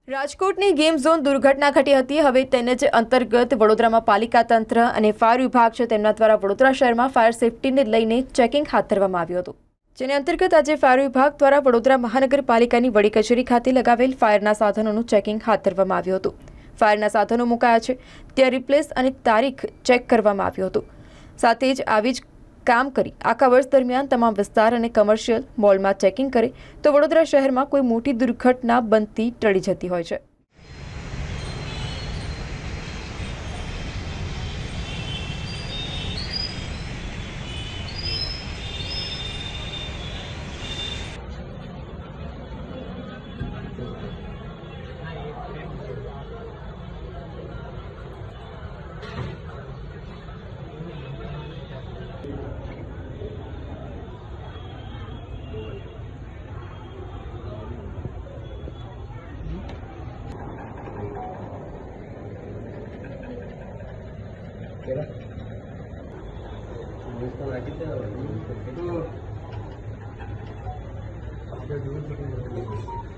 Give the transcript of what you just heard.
રાજકોટની game zone દુર્ઘટના ઘટી હતી। હવે તેને જ અંતર્ગત વડોદરામાં પાલિકા તંત્ર અને ફાયર વિભાગ છે તેમના દ્વારા વડોદરા શહેરમાં ફાયર સેફટીને લઈને ચેકિંગ હાથ ધરવામાં આવ્યું હતું। જેને અંતર્ગત આજે ફાયર વિભાગ દ્વારા વડોદરા મહાનગરપાલિકાની વડી કચેરી ખાતે લગાવેલ ફાયરના સાધનોનું ચેકિંગ હાથ ધરવામાં આવ્યું હતું। ફાયરના સાધનો મુકાયા છે ત્યાં રિપ્લેસ અને તારીખ ચેક કરવામાં આવ્યું હતું। સાથે જ આવી જ કામ કરી આખા વર્ષ દરમિયાન તમામ વિસ્તાર અને કમર્શિયલ મોલમાં ચેકિંગ કરે તો વડોદરા શહેરમાં કોઈ મોટી દુર્ઘટના બનતી ટળી જતી હોય છે। Itu